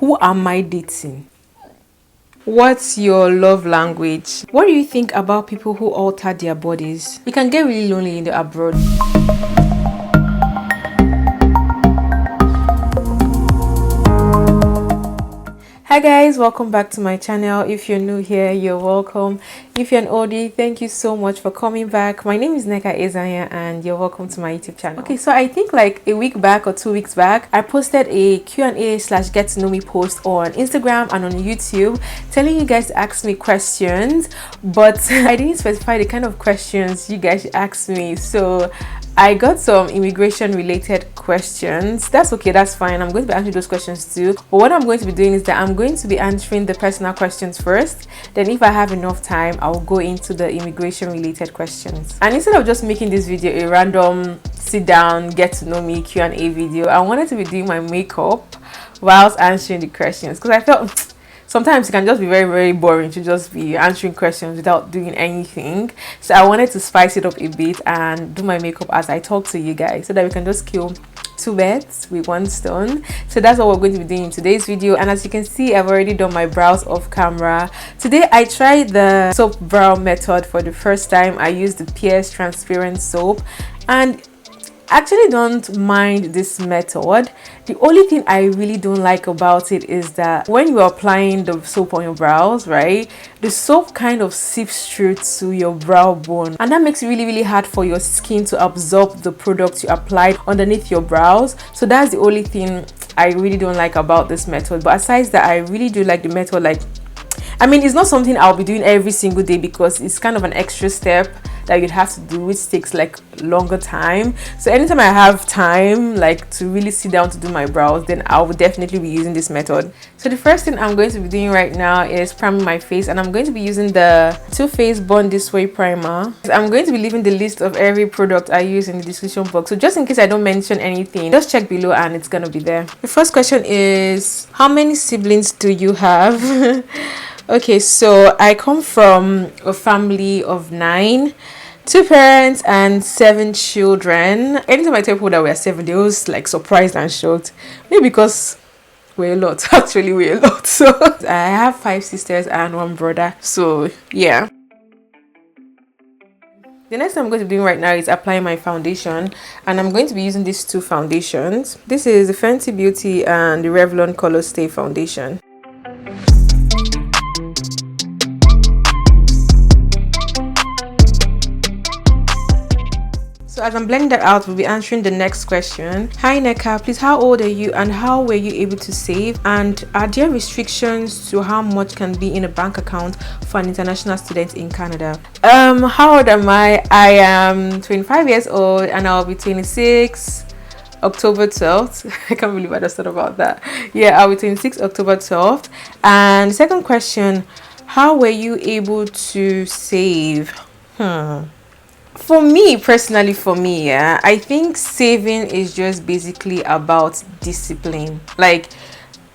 Who am I dating? What's your love language? What do you think about people who alter their bodies? You can get really lonely in the abroad. Hi guys, welcome back to my channel. If you're new here, you're welcome. If you're an oldie, thank you so much for coming back. My name is Nneka and you're welcome to my YouTube channel. Okay, so I think like a week back or 2 weeks back, I posted a Q&A/get to know me post on Instagram and on YouTube telling you guys to ask me questions, but I didn't specify the kind of questions you guys asked me. So I got some immigration related questions. That's okay, that's fine. I'm going to be answering those questions too. But what I'm going to be doing is that I'm going to be answering the personal questions first. Then if I have enough time, I'll go into the immigration related questions. And instead of just making this video a random sit down, get to know me Q&A video, I wanted to be doing my makeup whilst answering the questions, because I felt sometimes it can just be very boring to just be answering questions without doing anything. So I wanted to spice it up a bit and do my makeup as I talk to you guys, so that we can just kill two birds with one stone. So that's what we're going to be doing in today's video. And as you can see, I've already done my brows off camera. Today I tried the soap brow method for the first time. I used the PS transparent soap and actually don't mind this method. The only thing I really don't like about it is that when you're applying the soap on your brows, right, the soap kind of seeps through to your brow bone, and that makes it really hard for your skin to absorb the product you applied underneath your brows. So that's the only thing I really don't like about this method. But aside that, I really do like the method. Like, I mean, it's not something I'll be doing every single day because it's kind of an extra step that you'd have to do, which takes like longer time. So anytime I have time like to really sit down to do my brows, then I will definitely be using this method. So the first thing I'm going to be doing right now is priming my face, and I'm going to be using the Too Faced Born This Way primer. I'm going to be leaving the list of every product I use in the description box, so just in case I don't mention anything, just check below and it's gonna be there. The first question is, how many siblings do you have? Okay, so I come from a family of 9, 2 parents and 7 children. Anytime I tell people that we are 7, they always like surprised and shocked. Maybe because we're a lot. Actually, we're a lot. So I have 5 sisters and 1 brother. So yeah. The next thing I'm going to be doing right now is applying my foundation, and I'm going to be using these 2 foundations. This is the Fenty Beauty and the Revlon Colorstay foundation. So as I'm blending that out, we'll be answering the next question. Hi Nneka, please, how old are you and how were you able to save? And are there restrictions to how much can be in a bank account for an international student in Canada? How old am I? I am 25 years old and I'll be 26 October 12th. I can't believe I just thought about that. Yeah, I'll be 26 October 12th. And the second question, how were you able to save? For me personally, yeah, I think saving is just basically about discipline. Like,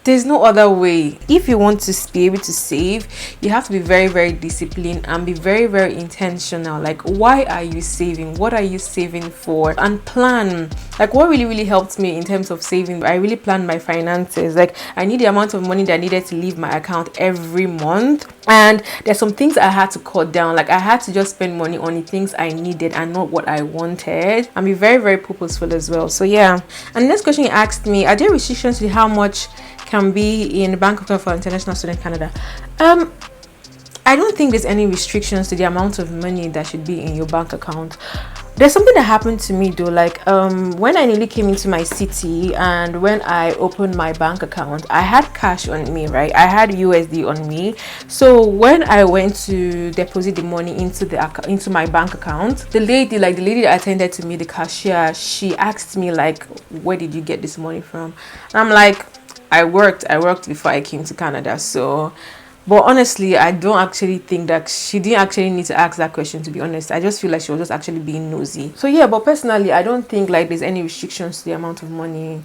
there's no other way. If you want to be able to save, you have to be very disciplined and be very intentional. Like, why are you saving? What are you saving for? And plan. Like, what really helped me in terms of saving, I really planned my finances. Like, I knew the amount of money that I needed to leave my account every month, and there's some things I had to cut down. Like, I had to just spend money on the things I needed and not what I wanted, and be very purposeful as well. So yeah. And the next question you asked me, are there restrictions to how much can be in the bank account for international student Canada? I don't think there's any restrictions to the amount of money that should be in your bank account. There's something that happened to me though, like when I newly came into my city and when I opened my bank account, I had cash on me, right? I had USD on me. So when I went to deposit the money into my bank account, the lady that attended to me, the cashier, she asked me like, where did you get this money from? And I'm like, I worked before I came to Canada. So, but honestly, I don't actually think that she didn't actually need to ask that question, to be honest. I just feel like she was just actually being nosy. So yeah, but personally, I don't think like there's any restrictions to the amount of money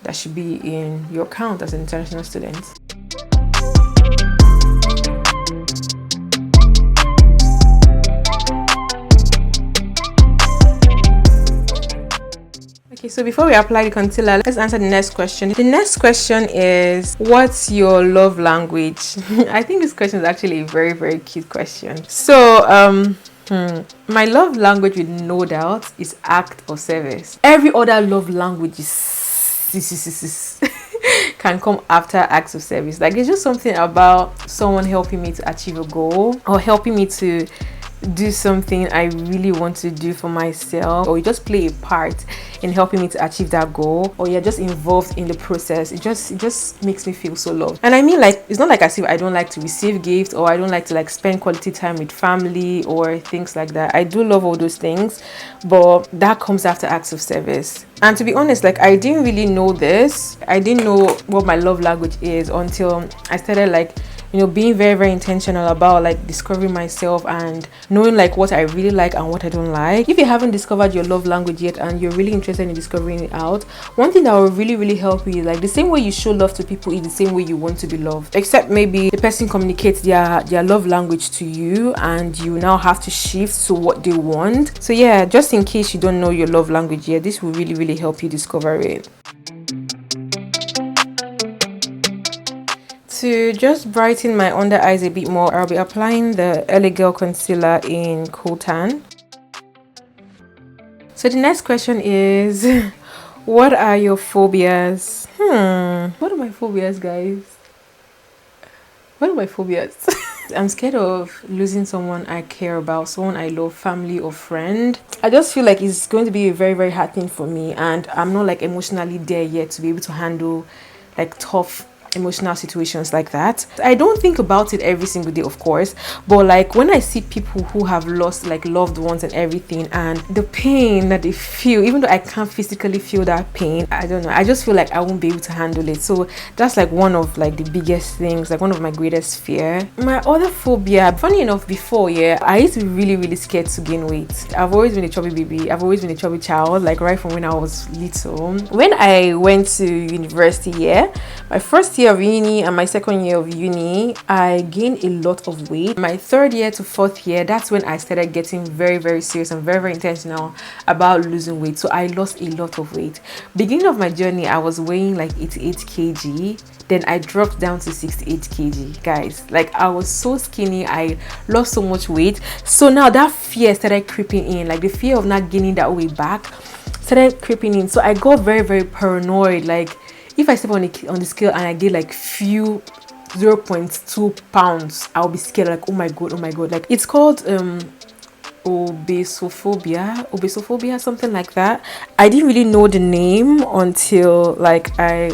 that should be in your account as an international student. Okay, so before we apply the concealer, let's answer the next question. The next question is, what's your love language? I think this question is actually a very, very cute question. So, my love language with no doubt is act of service. Every other love language is can come after acts of service. Like, it's just something about someone helping me to achieve a goal or helping me to do something I really want to do for myself, or you just play a part in helping me to achieve that goal, or you're just involved in the process. It just makes me feel so loved. And I mean, like, it's not like as if I don't like to receive gifts, or I don't like to like spend quality time with family or things like that. I do love all those things, but that comes after acts of service. And to be honest, like, I didn't really know this. I didn't know what my love language is until I started, like, you know, being very, very intentional about like discovering myself and knowing like what I really like and what I don't like. If you haven't discovered your love language yet and you're really interested in discovering it out, one thing that will really, really help you is like the same way you show love to people is the same way you want to be loved, except maybe the person communicates their love language to you and you now have to shift to what they want. So yeah, just in case you don't know your love language yet, this will really, really help you discover it. To just brighten my under eyes a bit more, I'll be applying the LA Girl concealer in Cool Tan. So the next question is, what are your phobias? What are my phobias, guys? What are my phobias? I'm scared of losing someone I care about, someone I love, family or friend. I just feel like it's going to be a very, very hard thing for me, and I'm not like emotionally there yet to be able to handle like tough emotional situations like that. I don't think about it every single day, of course, but like when I see people who have lost like loved ones and everything, and the pain that they feel, even though I can't physically feel that pain, I don't know, I just feel like I won't be able to handle it. So that's like one of like the biggest things, like one of my greatest fear. My other phobia, funny enough, before, yeah, I used to be really, really scared to gain weight. I've always been a chubby baby. I've always been a chubby child, like right from when I was little. When I went to university, yeah, my first year of uni and my second year of uni, I gained a lot of weight. My third year to fourth year, that's when I started getting very, very serious and very, very intentional about losing weight. So I lost a lot of weight. Beginning of my journey, I was weighing like 88 kg. Then I dropped down to 68 kg, guys. Like, I was so skinny, I lost so much weight. So now that fear started creeping in, like the fear of not gaining that weight back started creeping in. So I got very, very paranoid. Like, if I step on the scale and I get like few 0.2 pounds, I'll be scared, like, oh my god. Like, it's called obesophobia, something like that. I didn't really know the name until like I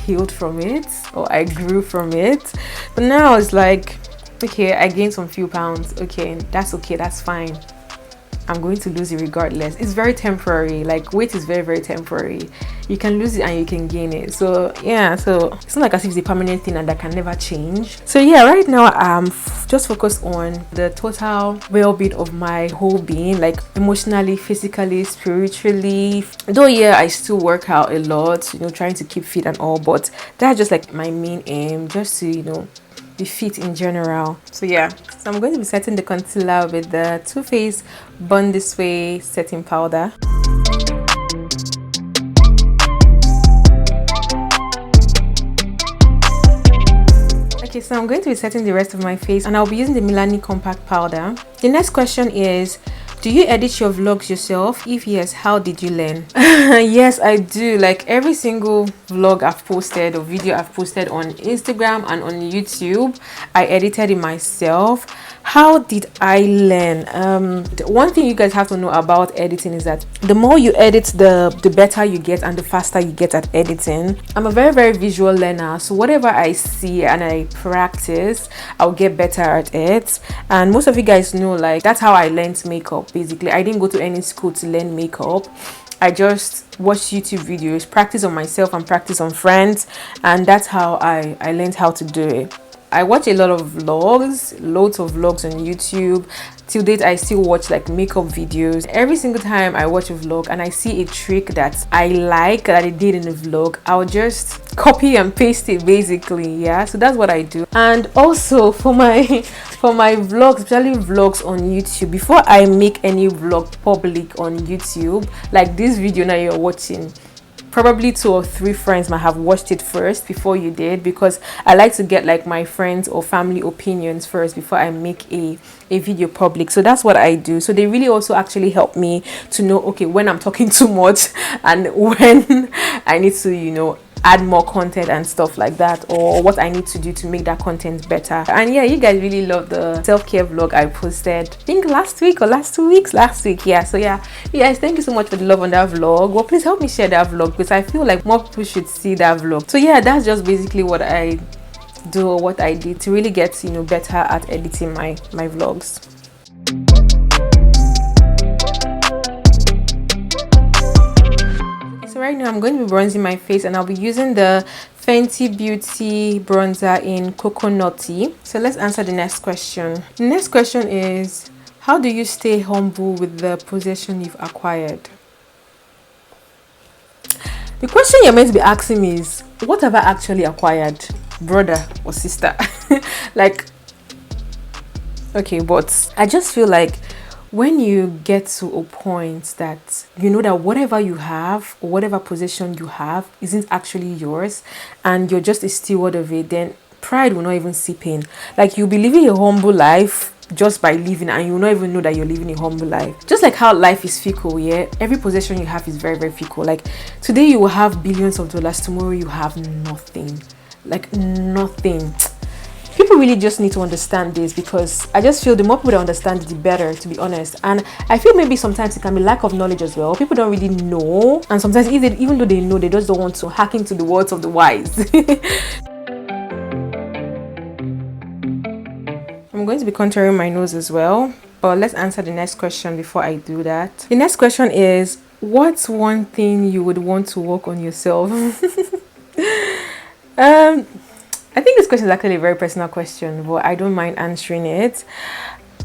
healed from it, or I grew from it. But now it's like, okay, I gained some few pounds, okay, that's fine. I'm going to lose it regardless. It's very temporary. Like, weight is very, very temporary. You can lose it and you can gain it. So yeah, so it's not like as if it's a permanent thing and that can never change. So yeah, right now I'm just focused on the total well-being of my whole being, like emotionally, physically, spiritually. Though yeah, I still work out a lot, you know, trying to keep fit and all, but that's just like my main aim, just to, you know, be fit in general. So yeah, so I'm going to be setting the concealer with the Too Faced Born This Way setting powder. Okay, so I'm going to be setting the rest of my face, and I'll be using the Milani compact powder. The next question is, do you edit your vlogs yourself? If yes, how did you learn? Yes, I do. Like, every single vlog I've posted or video I've posted on Instagram and on YouTube, I edited it myself. How did I learn? One thing you guys have to know about editing is that the more you edit, the better you get and the faster you get at editing. I'm a very, very visual learner, so whatever I see and I practice, I'll get better at it. And most of you guys know, like, that's how I learned makeup. Basically, I didn't go to any school to learn makeup. I just watched YouTube videos, practice on myself and practice on friends, and that's how I learned how to do it. I watch a lot of vlogs, loads of vlogs on YouTube, till date I still watch like makeup videos. Every single time I watch a vlog and I see a trick that I like that I did in the vlog, I'll just copy and paste it basically. Yeah, so that's what I do. And also for my vlogs, especially vlogs on YouTube, before I make any vlog public on YouTube, like this video now you're watching, probably 2 or 3 friends might have watched it first before you did, because I like to get like my friends or family opinions first before I make a video public. So that's what I do. So they really also actually help me to know, okay, when I'm talking too much and when I need to, you know, add more content and stuff like that, or what I need to do to make that content better. And yeah, you guys really love the self-care vlog I posted, I think last week or last 2 weeks, last week. Yeah, so yeah, you guys, thank you so much for the love on that vlog. Well, please help me share that vlog because I feel like more people should see that vlog. So yeah, that's just basically what I do, or what I did to really get, you know, better at editing my vlogs. Right now I'm going to be bronzing my face, and I'll be using the Fenty Beauty bronzer in Coconutty. So let's answer the next question. The next question is, how do you stay humble with the possession you've acquired? The question you're meant to be asking me is, what have I actually acquired, brother or sister? Like, okay, but I just feel like when you get to a point that you know that whatever you have or whatever possession you have isn't actually yours and you're just a steward of it, then pride will not even seep in. Like, you'll be living a humble life just by living, and you'll not even know that you're living a humble life. Just like how life is fickle, yeah? Every possession you have is very, very fickle. Like, today you will have billions of dollars, tomorrow you have nothing. Like, nothing. People really just need to understand this, because I just feel the more people that understand it, the better, to be honest. And I feel maybe sometimes it can be lack of knowledge as well. People don't really know, and sometimes even though they know, they just don't want to hack into the words of the wise. I'm going to be contouring my nose as well, but let's answer the next question before I do that. The next question is, what's one thing you would want to work on yourself? I think this question is actually a very personal question, but I don't mind answering it.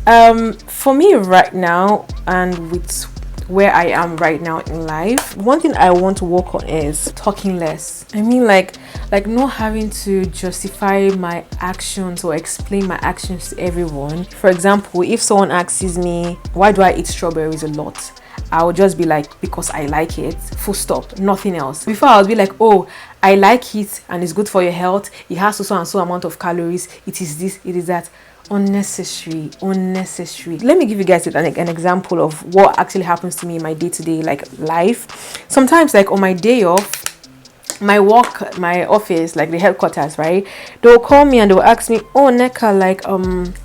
For me right now, and with where I am right now in life, one thing I want to work on is talking less. I mean, like not having to justify my actions or explain my actions to everyone. For example, if someone asks me, why do I eat strawberries a lot? I'll just be like, because I like it, full stop, nothing else. Before, I'll be like, oh, I like it and it's good for your health, it has so and so amount of calories, it is this, it is that. Unnecessary. Let me give you guys an example of what actually happens to me in my day-to-day like life. Sometimes, like on my day off, my work, my office, like the headquarters, right, they'll call me and they'll ask me, oh Neka, like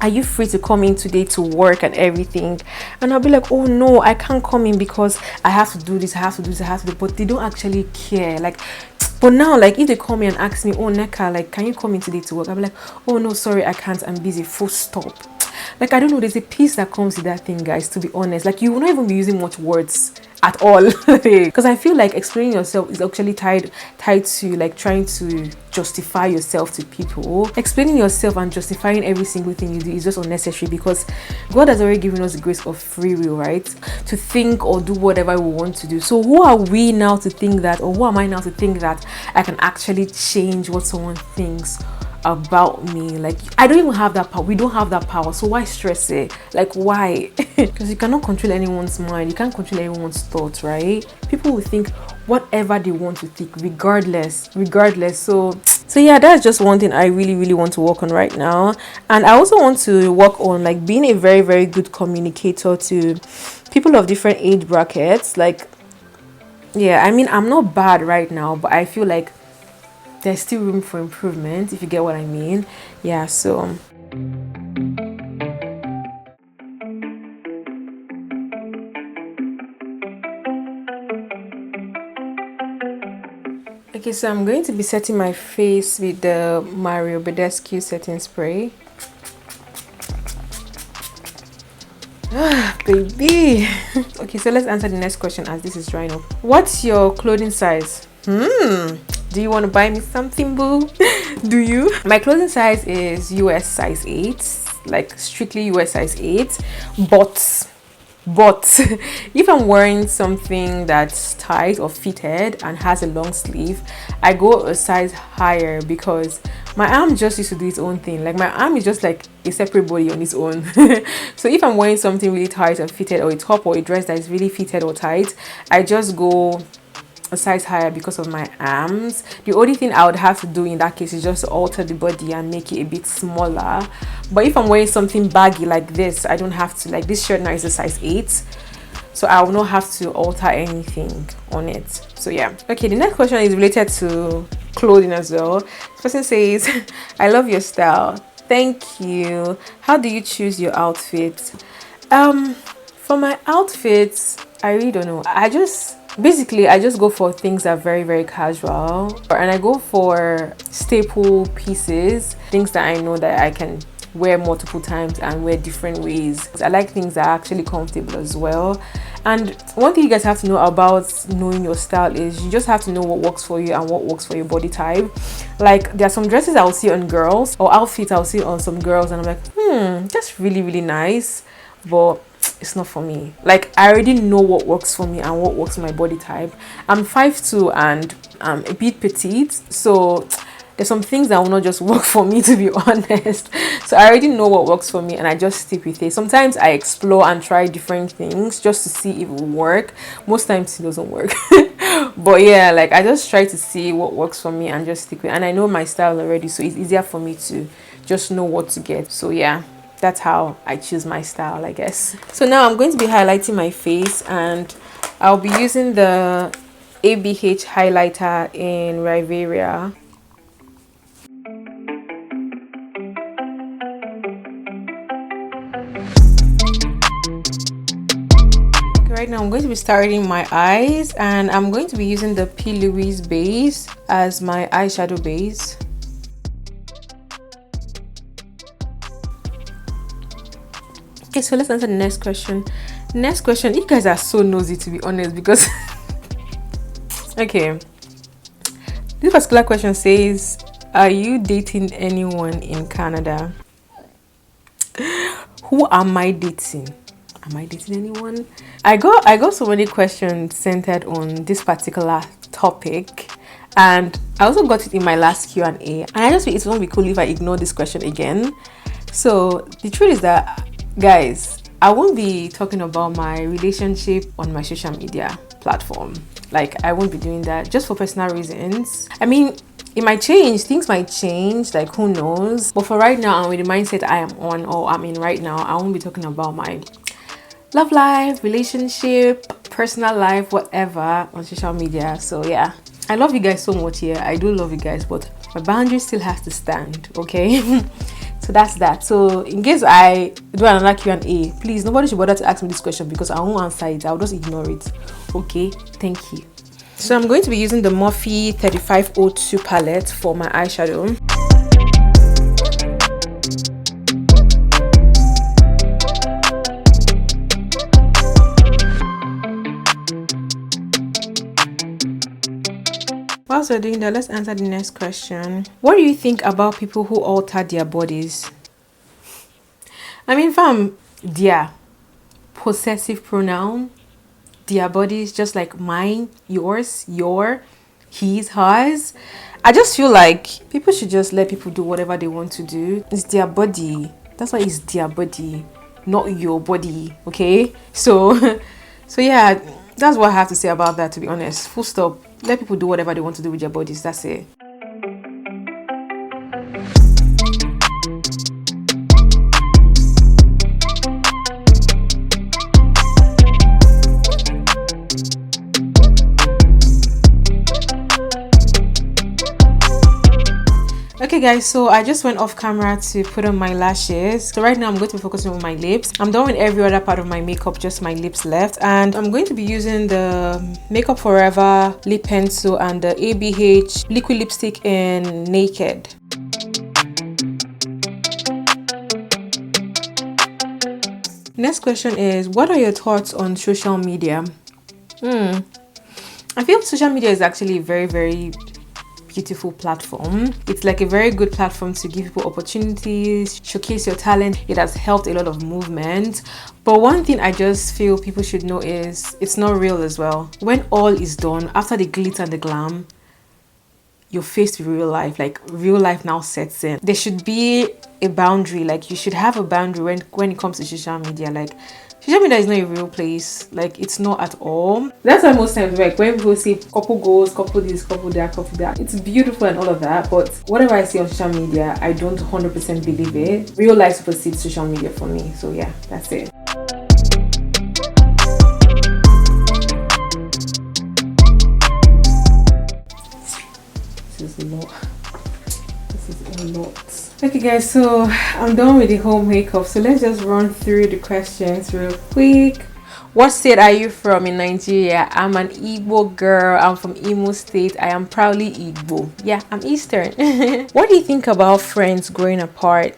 are you free to come in today to work and everything? And I'll be like, oh no, I can't come in because I have to do this, I have to do this, I have to do. But they don't actually care. Like, but now, like, if they call me and ask me, oh Neka, like, can you come in today to work? I'll be like, oh no, sorry, I can't, I'm busy, full stop. Like, I don't know, there's a peace that comes with that thing, guys, to be honest. Like, you will not even be using much words at all. Because I feel like explaining yourself is actually tied to like trying to justify yourself to people. Explaining yourself and justifying every single thing you do is just unnecessary, because God has already given us the grace of free will, right, to think or do whatever we want to do. So who are we now to think that, or who am I now to think that I can actually change what someone thinks about me? Like, I don't even have that power. We don't have that power, so why stress it? Like, why? Because you cannot control anyone's mind, you can't control anyone's thoughts, right? People will think whatever they want to think, regardless. So yeah, that's just one thing I really want to work on right now. And I also want to work on like being a very, very good communicator to people of different age brackets. Like, yeah, I mean, I'm not bad right now, but I feel like there's still room for improvement, if you get what I mean. Yeah, so okay, so I'm going to be setting my face with the Badescue setting spray. Baby. Okay, so let's answer the next question as this is drying up. What's your clothing size? Do you want to buy me something, boo? Do you? My clothing size is US size 8. like strictly you wear size 8, but if I'm wearing something that's tight or fitted and has a long sleeve, I go a size higher because my arm just used to do its own thing. Like my arm is just like a separate body on its own. So if I'm wearing something really tight and fitted, or a top or a dress that is really fitted or tight, I just go a size higher because of my arms. The only thing I would have to do in that case is just alter the body and make it a bit smaller. But if I'm wearing something baggy like this, I don't have to. Like this shirt now is a size 8, so I will not have to alter anything on it. So yeah. Okay, the next question is related to clothing as well. This person says, I love your style. Thank you. How do you choose your outfits? For my outfits, I really don't know. I just go for things that are very, very casual, and I go for staple pieces, things that I know that I can wear multiple times and wear different ways. I like things that are actually comfortable as well. And one thing you guys have to know about knowing your style is you just have to know what works for you and what works for your body type. Like there are some dresses I'll see on girls, or outfits I'll see on some girls, and I'm like, that's really, really nice, but it's not for me. Like I already know what works for me and what works for my body type. I'm 5'2" and I'm a bit petite, so there's some things that will not just work for me, to be honest. So I already know what works for me and I just stick with it. Sometimes I explore and try different things just to see if it will work. Most times it doesn't work. But yeah, like I just try to see what works for me and just stick with it. And I know my style already, so it's easier for me to just know what to get. So yeah, that's how I choose my style, I guess. So now I'm going to be highlighting my face, and I'll be using the ABH highlighter in Rivieria. Right now I'm going to be starting my eyes, and I'm going to be using the P. Louise base as my eyeshadow base. Okay, so let's answer the next question. Next question, you guys are so nosy, to be honest, because okay, this particular question says, are you dating anyone in Canada? Who am I dating? Am I dating anyone? I got so many questions centered on this particular topic, and I also got it in my last Q&A, and I just think it won't be cool if I ignore this question again. So the truth is that, guys, I won't be talking about my relationship on my social media platform. Like I won't be doing that, just for personal reasons. I mean, it might change, things might change, like who knows. But for right now, and with the mindset I am on, or I'm in right now, I won't be talking about my love life, relationship, personal life, whatever on social media. So yeah, I love you guys so much here. I do love you guys, but my boundary still has to stand, okay? So that's that. So in case I do another Q&A, please, nobody should bother to ask me this question because I won't answer it. I'll just ignore it. Okay, thank you. So I'm going to be using the Morphe 3502 palette for my eyeshadow. Whilst we're doing that, let's answer the next question. What do you think about people who alter their bodies? I mean, fam, their possessive pronoun, their bodies, just like mine, yours, your, his, hers. I just feel like people should just let people do whatever they want to do. It's their body. That's why it's their body, not your body, okay? So yeah, that's what I have to say about that, to be honest. Full stop. Let people do whatever they want to do with their bodies. That's it. Okay guys, so I just went off camera to put on my lashes. So right now I'm going to be focusing on my lips. I'm done with every other part of my makeup, just my lips left. And I'm going to be using the Makeupforever lip pencil and the ABH liquid lipstick in Naked. Next question is, what are your thoughts on social media? I feel social media is actually very, very beautiful platform. It's like a very good platform to give people opportunities, showcase your talent. It has helped a lot of movement. But one thing I just feel people should know is it's not real as well. When all is done, after the glitz and the glam, you're faced with real life. Like, real life now sets in. There should be a boundary. Like, you should have a boundary when it comes to social media. Like, social media is not a real place. Like, it's not at all. That's why most times, like, when people say couple goals, couple this, couple that, couple that, it's beautiful and all of that, but whatever I see on social media, I don't 100% believe it. Real life supersedes social media for me. So yeah, that's it. This is a lot. Okay guys, so I'm done with the whole makeup, so let's just run through the questions real quick. What state are you from in Nigeria? I'm an Igbo girl. I'm from Imo State. I am proudly Igbo. Yeah, I'm Eastern. What do you think about friends growing apart?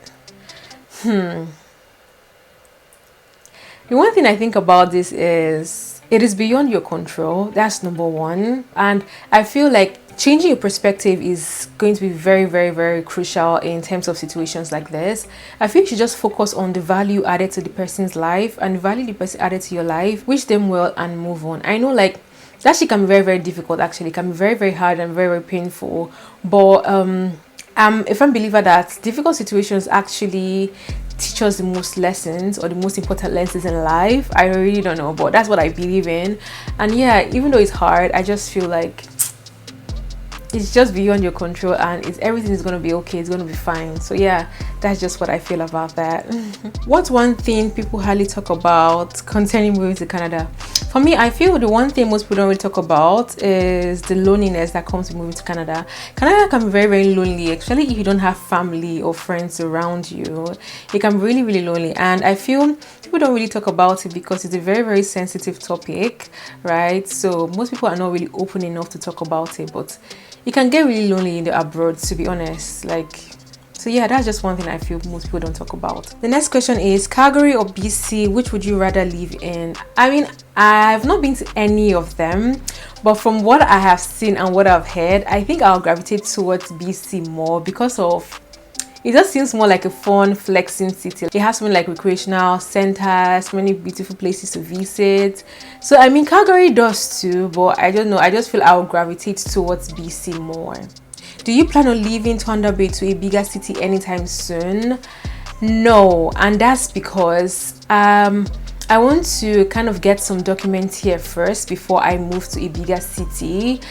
The one thing I think about this is it is beyond your control. That's number one. And I feel like changing your perspective is going to be very, very, very crucial in terms of situations like this. I feel you should just focus on the value added to the person's life and the value the person added to your life. Wish them well and move on. I know, like, that shit can be very, very difficult. Actually, it can be very, very hard and very, very painful. But I'm a firm believer that difficult situations actually teach us the most lessons, or the most important lessons in life. I really don't know, but that's what I believe in. And yeah, even though it's hard, I just feel like it's just beyond your control, and everything is going to be okay. It's going to be fine. So yeah, that's just what I feel about that. What's one thing people hardly talk about concerning moving to Canada? For me, I feel the one thing most people don't really talk about is the loneliness that comes with moving to Canada. Canada can be very, very lonely, especially if you don't have family or friends around you. It can be really, really lonely, and I feel people don't really talk about it because it's a very, very sensitive topic, right? So most people are not really open enough to talk about it, but it can get really lonely in the abroad, to be honest. Like, so yeah, that's just one thing I feel most people don't talk about. The next question is Calgary or BC, which would you rather live in? I mean, I've not been to any of them, but from what I have seen and what I've heard, I think I'll gravitate towards BC more because of it just seems more like a fun, flexing city. It has so many like recreational centers, many beautiful places to visit. So I mean, Calgary does too, but I don't know. I just feel I'll gravitate towards BC more. Do you plan on leaving Thunder Bay to a bigger city anytime soon? No, and that's because I want to kind of get some documents here first before I move to a bigger city.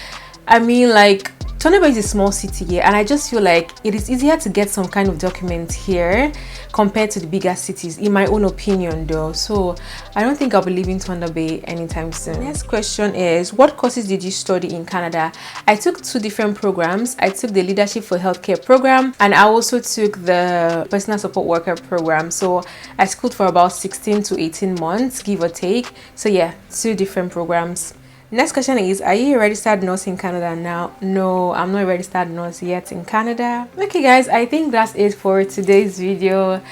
I mean, like, Thunder Bay is a small city here, and I just feel like it is easier to get some kind of document here compared to the bigger cities, in my own opinion though. So I don't think I'll be leaving Thunder Bay anytime soon. Next question is, what courses did you study in Canada? I took 2 different programs. I took the Leadership for Healthcare program, and I also took the Personal Support Worker program. So I schooled for about 16 to 18 months, give or take. So yeah, 2 different programs. Next question is, are you a registered nurse in Canada now? No, I'm not a registered nurse yet in Canada. Okay guys, I think that's it for today's video.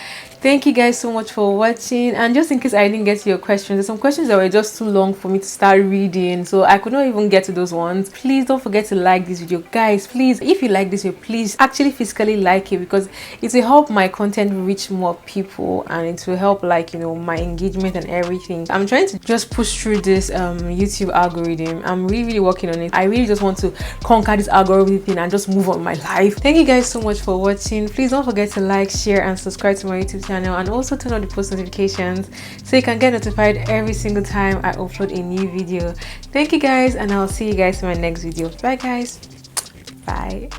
Thank you guys so much for watching, and just in case I didn't get to your questions, there's some questions that were just too long for me to start reading, so I could not even get to those ones. Please don't forget to like this video, guys. Please, if you like this video, please actually physically like it, because it will help my content reach more people, and it will help, like, you know, my engagement and everything. I'm trying to just push through this YouTube algorithm. I'm really working on it. I really just want to conquer this algorithm thing and just move on my life. Thank you guys so much for watching. Please don't forget to like, share, and subscribe to my YouTube channel, and also turn on the post notifications so you can get notified every single time I upload a new video. Thank you guys, and I'll see you guys in my next video. Bye guys. Bye.